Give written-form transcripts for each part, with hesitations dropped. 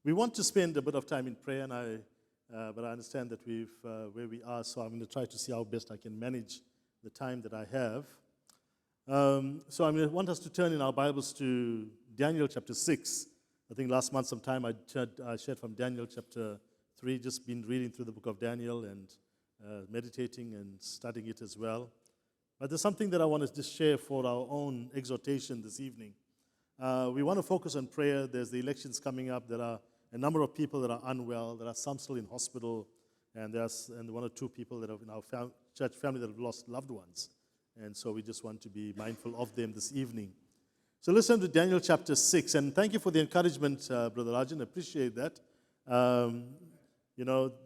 We want to spend a bit of time in prayer, but I understand that where we are, so I'm going to try to see how best I can manage the time that I have. So I want us to turn in our Bibles to Daniel chapter 6. I think last month sometime I shared from Daniel chapter 3, just been reading through the book of Daniel and meditating and studying it as well. But there's something that I want to just share for our own exhortation this evening. We want to focus on prayer. There's the elections coming up. There are a number of people that are unwell. There are some still in hospital, and one or two people that are in our church family that have lost loved ones. And so we just want to be mindful of them this evening. So listen to Daniel chapter 6, and thank you for the encouragement, Brother Rajan. I appreciate that.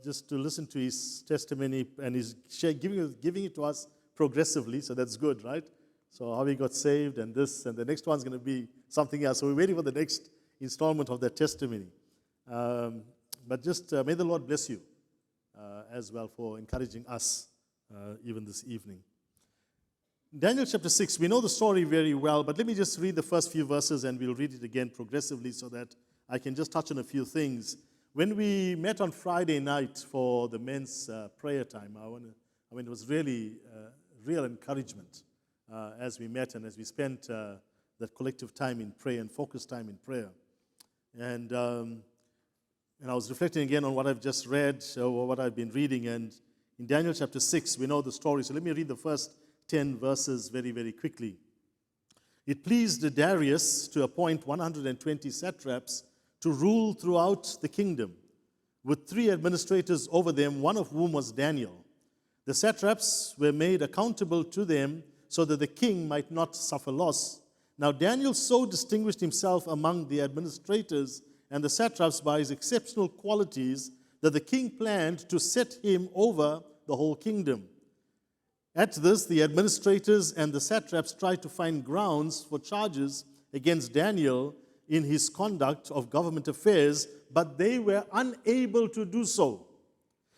Just to listen to his testimony, and he's giving it to us progressively, so that's good, right? So how he got saved and this, and the next one's going to be something else. So we're waiting for the next installment of that testimony. But just may the Lord bless you as well for encouraging us even this evening. Daniel chapter 6, we know the story very well, but let me just read the first few verses and we'll read it again progressively so that I can just touch on a few things. When we met on Friday night for the men's prayer time, it was really real encouragement as we met and as we spent that collective time in prayer and focused time in prayer. And I was reflecting again on what I've just read, or what I've been reading. And in Daniel chapter 6, we know the story. So let me read the first 10 verses very, very quickly. It pleased Darius to appoint 120 satraps to rule throughout the kingdom, with 3 administrators over them, one of whom was Daniel. The satraps were made accountable to them so that the king might not suffer loss. Now Daniel so distinguished himself among the administrators and the satraps by his exceptional qualities that the king planned to set him over the whole kingdom. At this, the administrators and the satraps tried to find grounds for charges against Daniel in his conduct of government affairs, but they were unable to do so.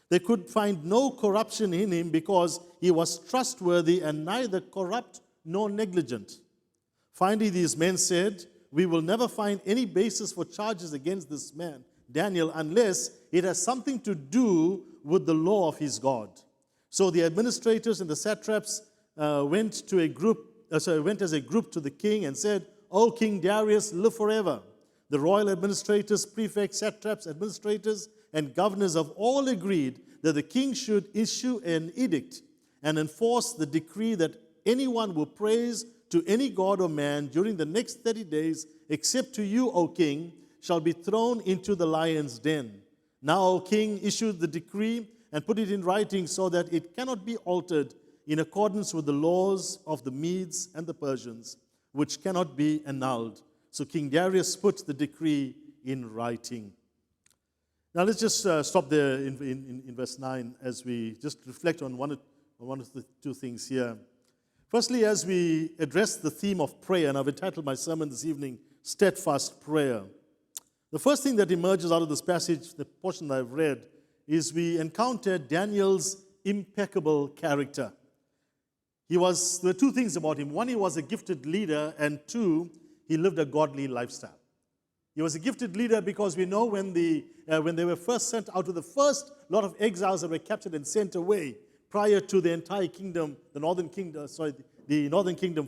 They could find no corruption in him because he was trustworthy and neither corrupt nor negligent. Finally, these men said, "We will never find any basis for charges against this man, Daniel, unless it has something to do with the law of his God." So the administrators and the satraps went as a group to the king and said, "O King Darius, live forever." The royal administrators, prefects, satraps, administrators, and governors of all agreed that the king should issue an edict and enforce the decree that anyone who prays to any god or man during the next 30 days, except to you, O king, shall be thrown into the lion's den. Now, O king, issue the decree and put it in writing so that it cannot be altered in accordance with the laws of the Medes and the Persians, which cannot be annulled. So King Darius put the decree in writing. Now let's just stop there in verse 9 as we just reflect on one of the two things here. Firstly, as we address the theme of prayer, and I've entitled my sermon this evening, Steadfast Prayer. The first thing that emerges out of this passage, the portion that I've read, is we encounter Daniel's impeccable character. There were two things about him. One, he was a gifted leader, and two, he lived a godly lifestyle. He was a gifted leader because we know when they were first sent out to the first lot of exiles that were captured and sent away prior to the entire kingdom, the northern kingdom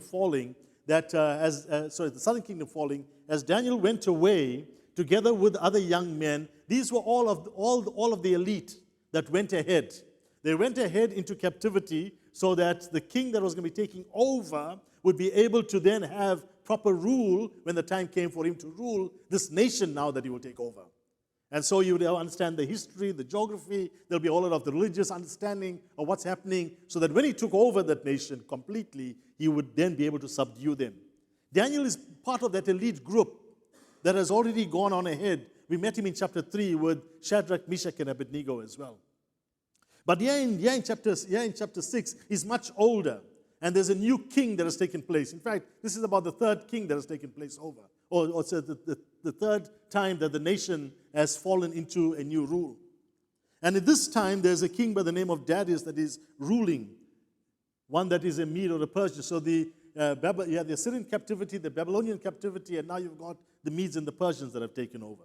falling, the southern kingdom falling, as Daniel went away together with other young men. These were all of the elite that went ahead. They went ahead into captivity so that the king that was going to be taking over would be able to then have proper rule when the time came for him to rule this nation now that he will take over. And so you would understand the history, the geography, there'll be a lot of the religious understanding of what's happening, so that when he took over that nation completely, he would then be able to subdue them. Daniel is part of that elite group that has already gone on ahead. We met him in chapter 3 with Shadrach, Meshach, and Abednego as well. But here in chapter 6, he's much older, and there's a new king that has taken place. In fact, this is about the third king that has taken place over, or so the third time that the nation has fallen into a new rule. And at this time, there's a king by the name of Darius that is ruling, one that is a Mede or a Persian. So you have the Assyrian captivity, the Babylonian captivity, and now you've got the Medes and the Persians that have taken over.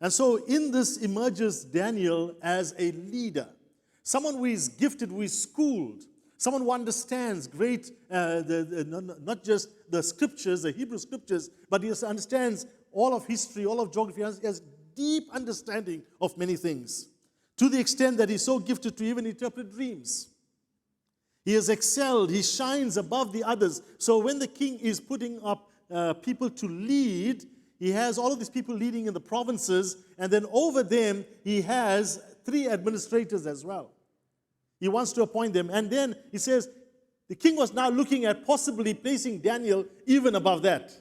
And so in this emerges Daniel as a leader, someone who is gifted, who is schooled, someone who understands not just the scriptures, the Hebrew scriptures, but he understands all of history, all of geography. He has deep understanding of many things, to the extent that he's so gifted to even interpret dreams. He has excelled. He shines above the others. So when the king is putting up people to lead, he has all of these people leading in the provinces, and then over them he has 3 administrators as well. He wants to appoint them. And then he says the king was now looking at possibly placing Daniel even above that.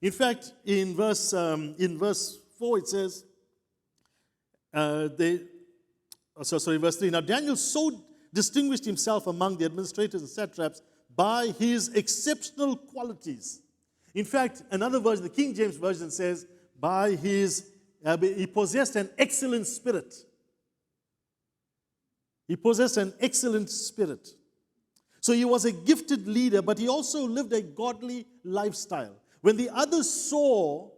In fact, in verse 4 it says, verse 3. Now Daniel so distinguished himself among the administrators and satraps by his exceptional qualities. In fact, another version, the King James Version says, by he possessed an excellent spirit. He possessed an excellent spirit. So he was a gifted leader, but he also lived a godly lifestyle. When the others saw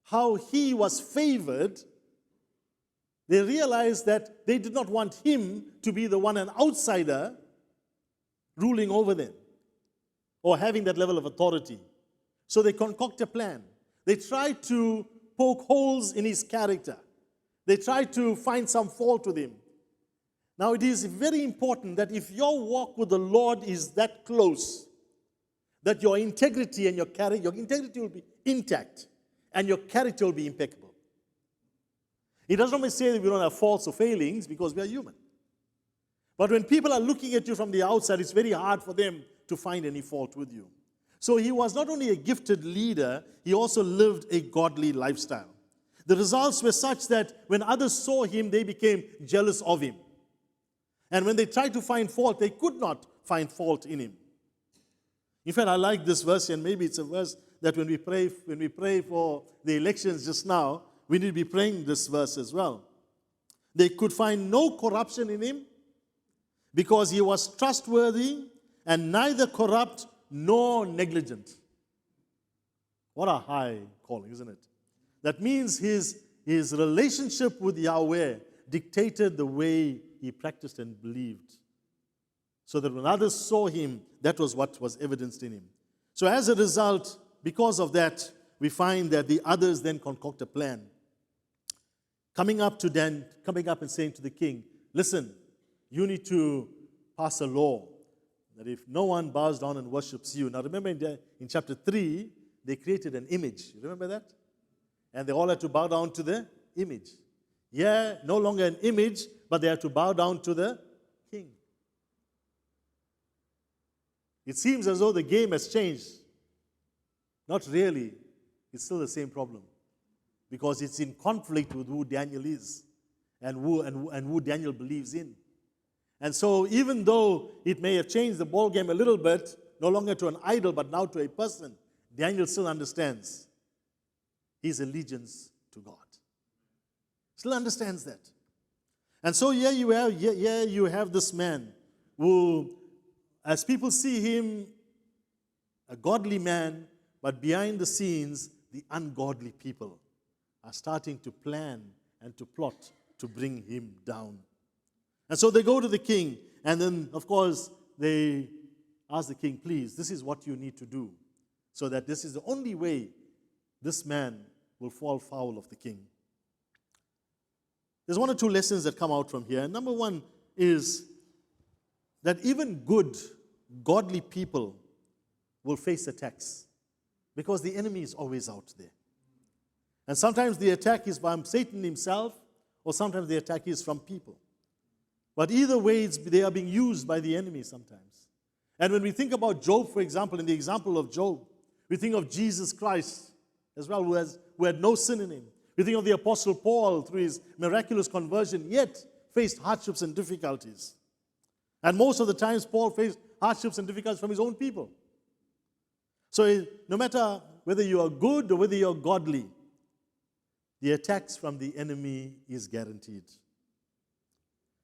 how he was favored, they realized that they did not want him to be the one, an outsider, ruling over them or having that level of authority. So they concoct a plan. They try to poke holes in his character. They try to find some fault with him. Now, it is very important that if your walk with the Lord is that close, that your integrity and your integrity will be intact and your character will be impeccable. It does not mean say that we don't have faults or failings, because we are human. But when people are looking at you from the outside, it's very hard for them to find any fault with you. So he was not only a gifted leader, he also lived a godly lifestyle. The results were such that when others saw him, they became jealous of him. And when they tried to find fault, they could not find fault in him. In fact, I like this verse, and maybe it's a verse that when we pray for the elections just now, we need to be praying this verse as well. They could find no corruption in him because he was trustworthy and neither corrupt nor negligent. What a high calling, isn't it? That means his relationship with Yahweh dictated the way he practiced and believed. So that when others saw him, that was what was evidenced in him. So as a result, because of that, we find that the others then concoct a plan. Coming up and saying to the king, listen, you need to pass a law that if no one bows down and worships you. Now remember in chapter 3, they created an image. You remember that? And they all had to bow down to the image. Yeah, no longer an image, but they had to bow down to the king. It seems as though the game has changed. Not really. It's still the same problem. Because it's in conflict with who Daniel is and who Daniel believes in. And so even though it may have changed the ball game a little bit, no longer to an idol, but now to a person, Daniel still understands his allegiance to God. Still understands that. And so here you have this man who, as people see him, a godly man, but behind the scenes, the ungodly people are starting to plan and to plot to bring him down. And so they go to the king, and then, of course, they ask the king, please, this is what you need to do, so that this is the only way this man will fall foul of the king. There's 1 or 2 lessons that come out from here. And number 1 is that even good, godly people will face attacks because the enemy is always out there. And sometimes the attack is by Satan himself, or sometimes the attack is from people. But either way, they are being used by the enemy sometimes. And when we think about Job, for example, in the example of Job, we think of Jesus Christ as well, who had no sin in him. We think of the Apostle Paul, through his miraculous conversion, yet faced hardships and difficulties. And most of the times, Paul faced hardships and difficulties from his own people. So no matter whether you are good or whether you are godly, the attacks from the enemy is guaranteed.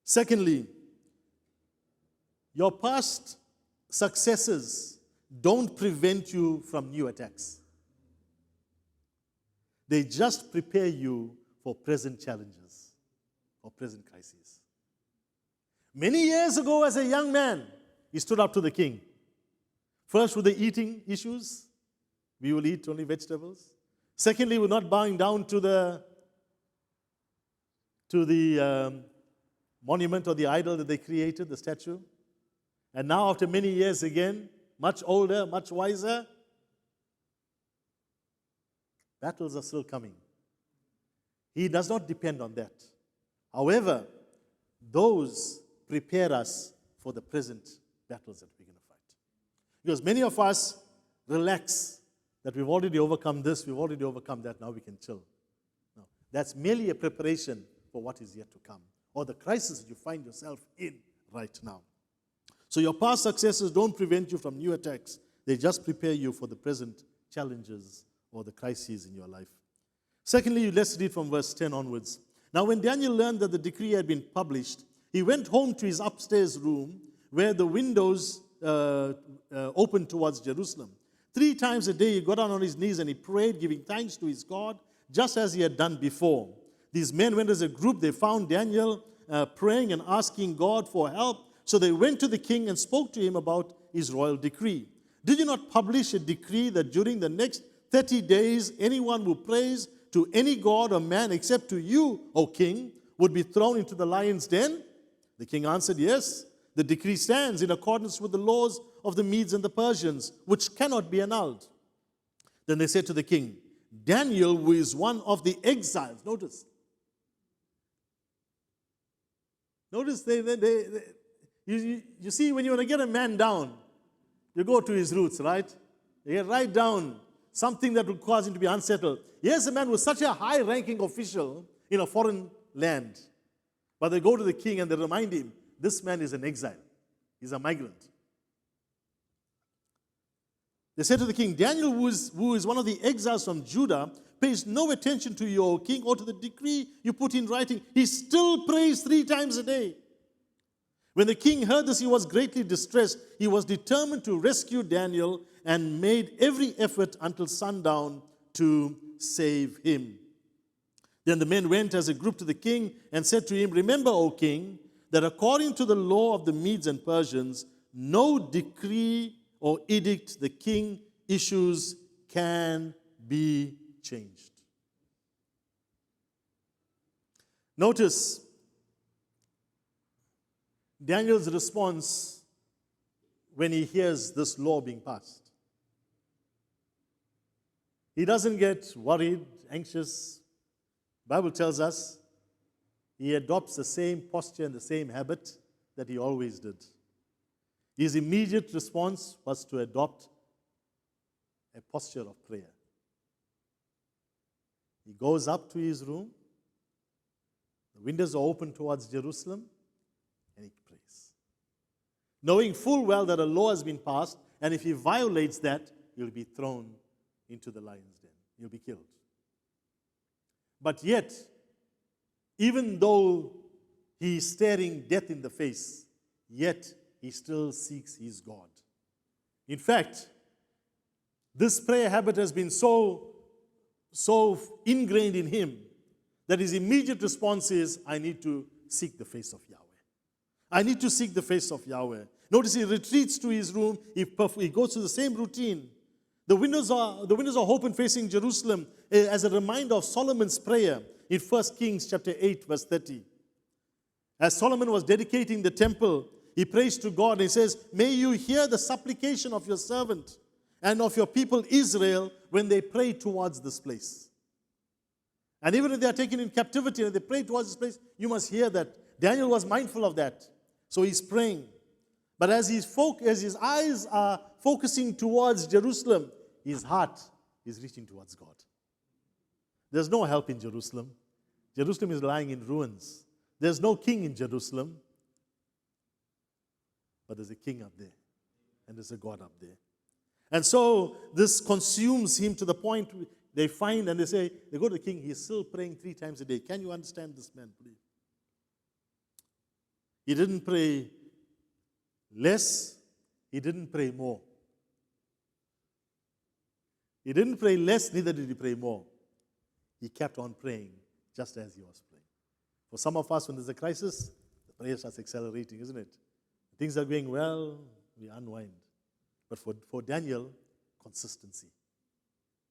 Secondly, your past successes don't prevent you from new attacks. They just prepare you for present challenges or present crises. Many years ago, as a young man, he stood up to the king. First, with the eating issues. We will eat only vegetables. Secondly, we're not bowing down to the monument or the idol that they created, the statue. And now, after many years again, much older, much wiser, battles are still coming. He does not depend on that. However, those prepare us for the present battles that we're going to fight. Because many of us relax that we've already overcome this, we've already overcome that, now we can chill. No, that's merely a preparation for what is yet to come, or the crisis that you find yourself in right now. So your past successes don't prevent you from new attacks. They just prepare you for the present challenges or the crises in your life. Secondly, let's read from verse 10 onwards. Now when Daniel learned that the decree had been published, he went home to his upstairs room where the windows opened towards Jerusalem. 3 times a day he got down on his knees and he prayed, giving thanks to his God, just as he had done before. These men went as a group. They found Daniel praying and asking God for help. So they went to the king and spoke to him about his royal decree. Did you not publish a decree that during the next 30 days anyone who prays to any god or man except to you, O king, would be thrown into the lion's den? The king answered, yes, the decree stands in accordance with the laws of the Medes and the Persians, which cannot be annulled. Then they said to the king, Daniel, who is one of the exiles, notice, you see, when you want to get a man down, you go to his roots, right? You get right down, something that will cause him to be unsettled. Here's a man who's such a high-ranking official in a foreign land. But they go to the king and they remind him, this man is an exile. He's a migrant. They said to the king, Daniel, who is one of the exiles from Judah, pays no attention to you, O king, or to the decree you put in writing. He still prays 3 times a day. When the king heard this, he was greatly distressed. He was determined to rescue Daniel and made every effort until sundown to save him. Then the men went as a group to the king and said to him, remember, O king, that according to the law of the Medes and Persians, no decree or edict the king issues can be changed. Notice Daniel's response when he hears this law being passed. He doesn't get worried, anxious. The Bible tells us he adopts the same posture and the same habit that he always did. His immediate response was to adopt a posture of prayer. He goes up to his room. The windows are open towards Jerusalem. And he prays, knowing full well that a law has been passed, and if he violates that, he'll be thrown into the lion's den. He'll be killed. But yet, even though he is staring death in the face, yet he still seeks his God. In fact, this prayer habit has been so ingrained in him that his immediate response is, I need to seek the face of Yahweh. I need to seek the face of Yahweh. Notice he retreats to his room. He goes through the same routine. The windows are open facing Jerusalem as a reminder of Solomon's prayer in 1 Kings chapter 8, verse 30. As Solomon was dedicating the temple, he prays to God and he says, may you hear the supplication of your servant and of your people Israel when they pray towards this place. And even if they are taken in captivity and they pray towards this place, you must hear that. Daniel was mindful of that. So he's praying. But as his eyes are focusing towards Jerusalem, his heart is reaching towards God. There's no help in Jerusalem. Jerusalem is lying in ruins. There's no king in Jerusalem. But there's a king up there. And there's a God up there. And so this consumes him to the point they find and they go to the king, he's still praying 3 times a day. Can you understand this man, please? He didn't pray less. He didn't pray more. He didn't pray less, neither did he pray more. he kept on praying just as he was praying. For some of us, when there's a crisis, the prayer starts accelerating, isn't it? Things are going well, we unwind. But for Daniel, consistency.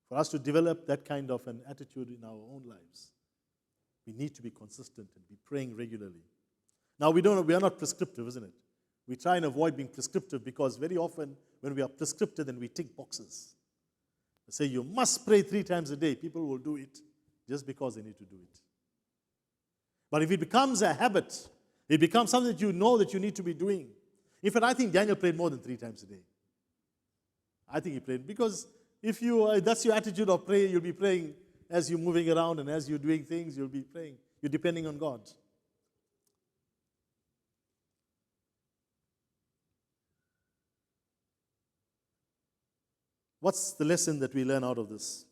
For us to develop that kind of an attitude in our own lives, we need to be consistent and be praying regularly. Now, we are not prescriptive, isn't it? We try and avoid being prescriptive because very often when we are prescriptive, then we tick boxes. We say you must pray 3 times a day. People will do it just because they need to do it. But if it becomes a habit, it becomes something that you know that you need to be doing. In fact, I think Daniel prayed more than 3 times a day. I think he prayed because if that's your attitude of prayer, you'll be praying as you're moving around and as you're doing things, you'll be praying. You're depending on God. What's the lesson that we learn out of this?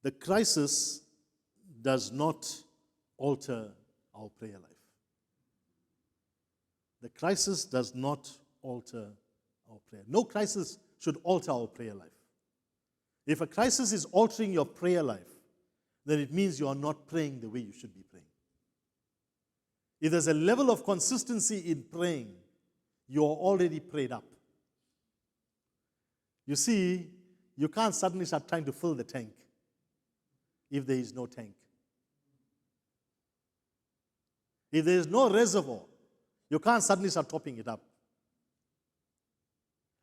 The crisis does not alter our prayer life. The crisis does not alter our prayer. No crisis should alter our prayer life. If a crisis is altering your prayer life, then it means you are not praying the way you should be praying. If there's a level of consistency in praying, you are already prayed up. You see, you can't suddenly start trying to fill the tank if there is no tank. If there is no reservoir, you can't suddenly start topping it up.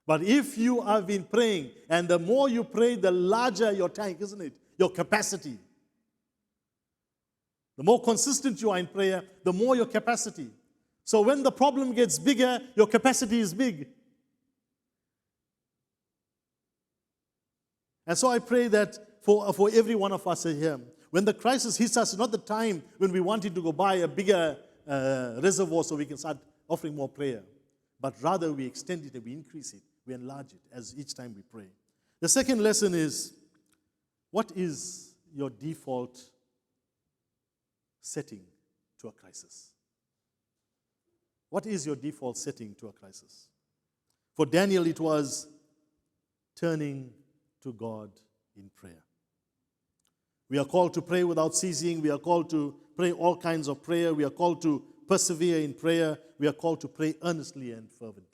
But if you have been praying, and the more you pray, the larger your tank, isn't it? Your capacity. The more consistent you are in prayer, the more your capacity. So when the problem gets bigger, your capacity is big. And so I pray that for every one of us here, when the crisis hits us, it's not the time when we wanted to go buy a bigger reservoir so we can start offering more prayer. But rather we extend it and we increase it. We enlarge it as each time we pray. The second lesson is, what is your default setting to a crisis? What is your default setting to a crisis? For Daniel, it was turning to God in prayer. We are called to pray without ceasing. We are called to pray all kinds of prayer. We are called to persevere in prayer. We are called to pray earnestly and fervently.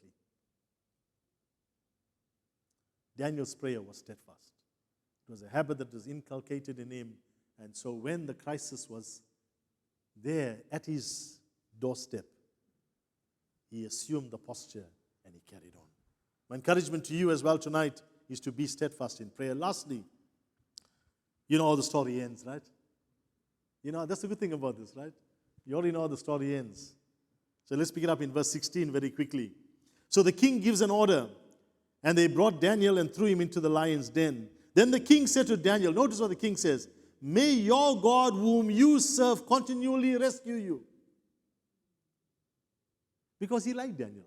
Daniel's prayer was steadfast. It was a habit that was inculcated in him. And so when the crisis was there at his doorstep, he assumed the posture and he carried on. My encouragement to you as well tonight is to be steadfast in prayer. Lastly, you know how the story ends, right? You know, that's the good thing about this, right? You already know how the story ends. So let's pick it up in verse 16 very quickly. So the king gives an order, and they brought Daniel and threw him into the lion's den. Then the king said to Daniel, notice what the king says, "May your God whom you serve continually rescue you." Because he liked Daniel.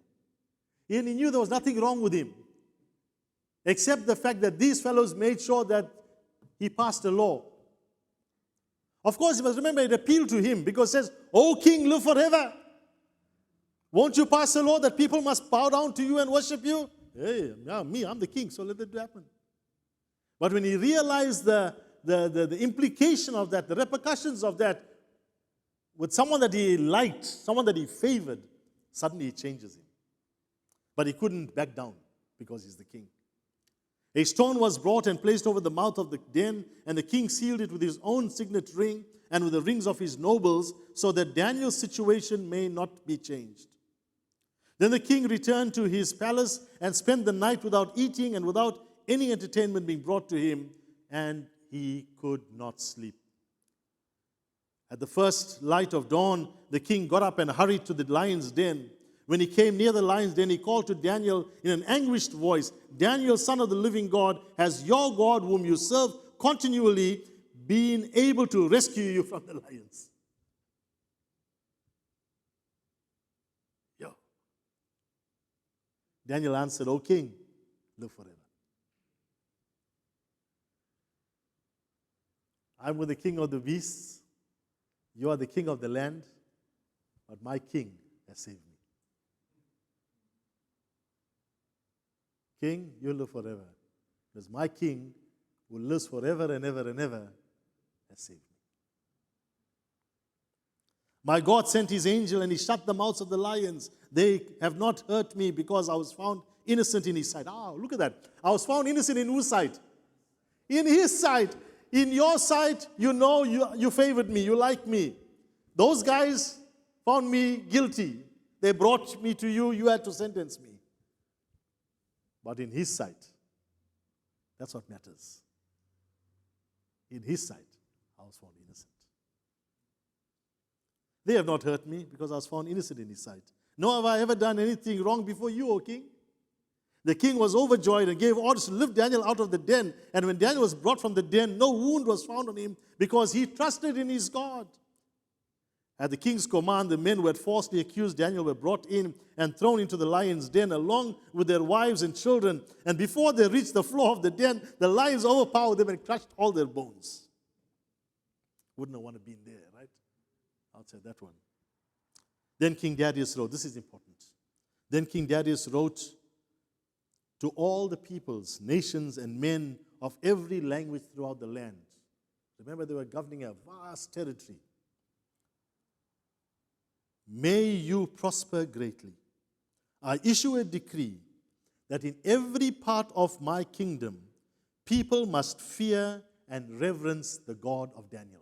And he knew there was nothing wrong with him, except the fact that these fellows made sure that he passed a law. Of course, you must remember it appealed to him because it says, "O king, live forever. Won't you pass a law that people must bow down to you and worship you?" Hey, yeah, I'm the king, so let it happen. But when he realized the implication of that, the repercussions of that, with someone that he liked, someone that he favored, suddenly it changes him. But he couldn't back down because he's the king. A stone was brought and placed over the mouth of the den, and the king sealed it with his own signet ring and with the rings of his nobles, so that Daniel's situation may not be changed. Then the king returned to his palace and spent the night without eating and without any entertainment being brought to him, and he could not sleep. At the first light of dawn, the king got up and hurried to the lion's den. When he came near the lion's den, he called to Daniel in an anguished voice, "Daniel, son of the living God, has your God, whom you serve continually, been able to rescue you from the lions?" Yo. Daniel answered, "O king, live forever. I'm with the king of the beasts. You are the king of the land, but my king has saved me. King, you live forever. Because my king who lives forever and ever and ever, has saved me. My God sent his angel and he shut the mouths of the lions. They have not hurt me because I was found innocent in his sight. Look at that. I was found innocent in whose sight? In his sight. In your sight, you know you favored me, you like me. Those guys found me guilty. They brought me to you, you had to sentence me. But in his sight, that's what matters. In his sight, I was found innocent. They have not hurt me because I was found innocent in his sight. Nor have I ever done anything wrong before you, O king. The king was overjoyed and gave orders to lift Daniel out of the den. And when Daniel was brought from the den, no wound was found on him because he trusted in his God. At the king's command, the men who had falsely accused Daniel were brought in and thrown into the lion's den along with their wives and children. And before they reached the floor of the den, the lions overpowered them and crushed all their bones. Wouldn't have wanted to be in there, right? Outside that one. Then King Darius wrote, this is important. Then King Darius wrote to all the peoples, nations, and men of every language throughout the land. Remember, they were governing a vast territory. May you prosper greatly. I issue a decree that in every part of my kingdom, people must fear and reverence the God of Daniel.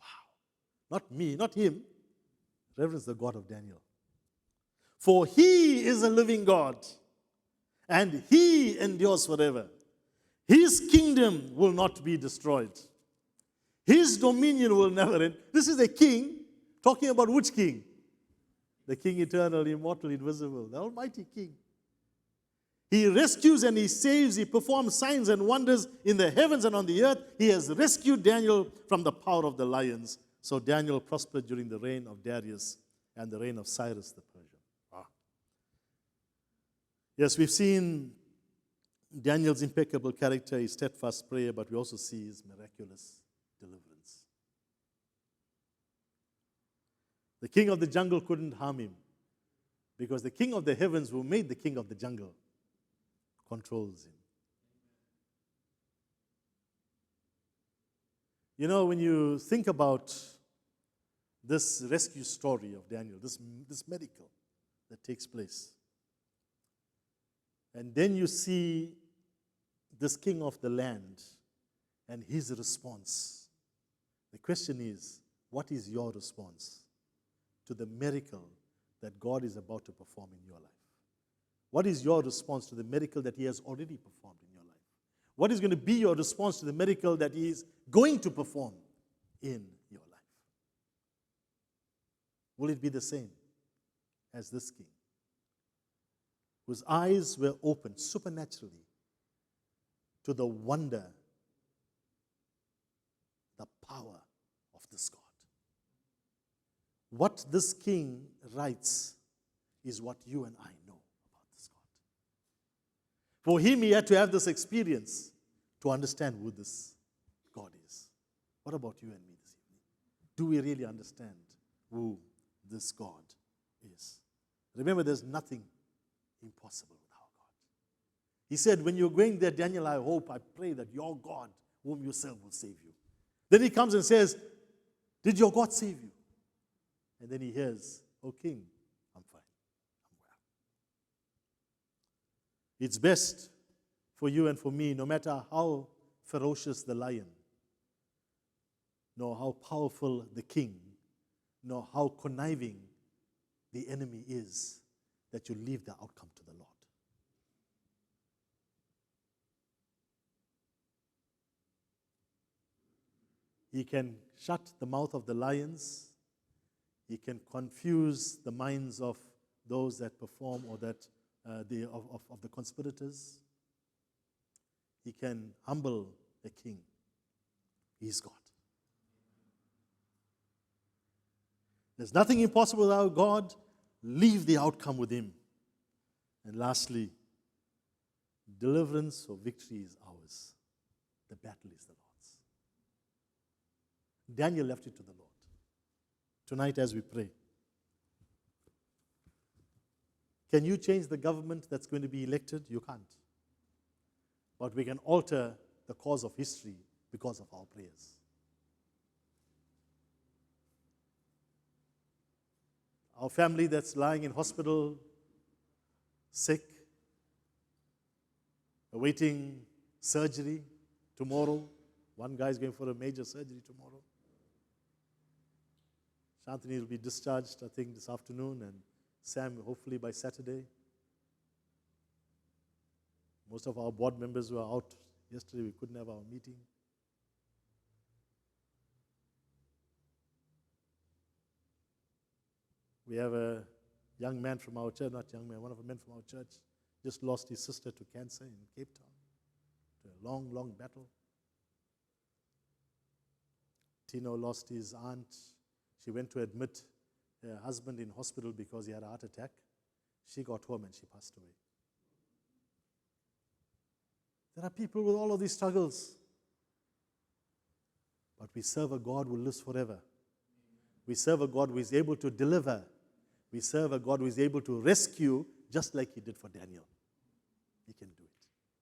Wow. Not me, not him. Reverence the God of Daniel. For he is a living God, and he endures forever. His kingdom will not be destroyed. His dominion will never end. This is a king, talking about which king? The king eternal, immortal, invisible, the almighty king. He rescues and he saves, he performs signs and wonders in the heavens and on the earth. He has rescued Daniel from the power of the lions. So Daniel prospered during the reign of Darius and the reign of Cyrus the Persian. Yes, we've seen Daniel's impeccable character, his steadfast prayer, but we also see his miraculous deliverance. The king of the jungle couldn't harm him because the king of the heavens, who made the king of the jungle, controls him. You know, when you think about this rescue story of Daniel, this miracle that takes place, and then you see this king of the land and his response. The question is, what is your response to the miracle that God is about to perform in your life? What is your response to the miracle that he has already performed in your life? What is going to be your response to the miracle that he is going to perform in your life? Will it be the same as this king, whose eyes were opened supernaturally to the wonder, the power of this God? What this king writes is what you and I know about this God. For him, he had to have this experience to understand who this God is. What about you and me this evening? Do we really understand who this God is? Remember, there's nothing impossible with our God. He said, when you're going there, Daniel, I pray that your God, whom you serve, will save you. Then he comes and says, did your God save you? And then he hears, oh king, I'm fine, I'm well. It's best for you and for me, no matter how ferocious the lion, nor how powerful the king, nor how conniving the enemy is, that you leave the outcome to the Lord. He can shut the mouth of the lions. He can confuse the minds of those that perform or that of the conspirators. He can humble a king. He's God. There's nothing impossible with our God. Leave the outcome with him. And lastly, deliverance or victory is ours. The battle is the Lord's. Daniel left it to the Lord. Tonight as we pray, can you change the government that's going to be elected? You can't. but we can alter the course of history because of our prayers. Our family that's lying in hospital, sick, awaiting surgery tomorrow. One guy is going for a major surgery tomorrow. Shantini will be discharged, I think, this afternoon, and Sam, hopefully by Saturday. Most of our board members were out yesterday. We couldn't have our meeting. We have a young man from our church, not young man, one of the men from our church, just lost his sister to cancer in Cape Town. To a long, long battle. Tino lost his aunt. She went to admit her husband in hospital because he had a heart attack. She got home and she passed away. There are people with all of these struggles. But we serve a God who lives forever. We serve a God who is able to deliver. We serve a God who is able to rescue just like He did for Daniel. He can do it.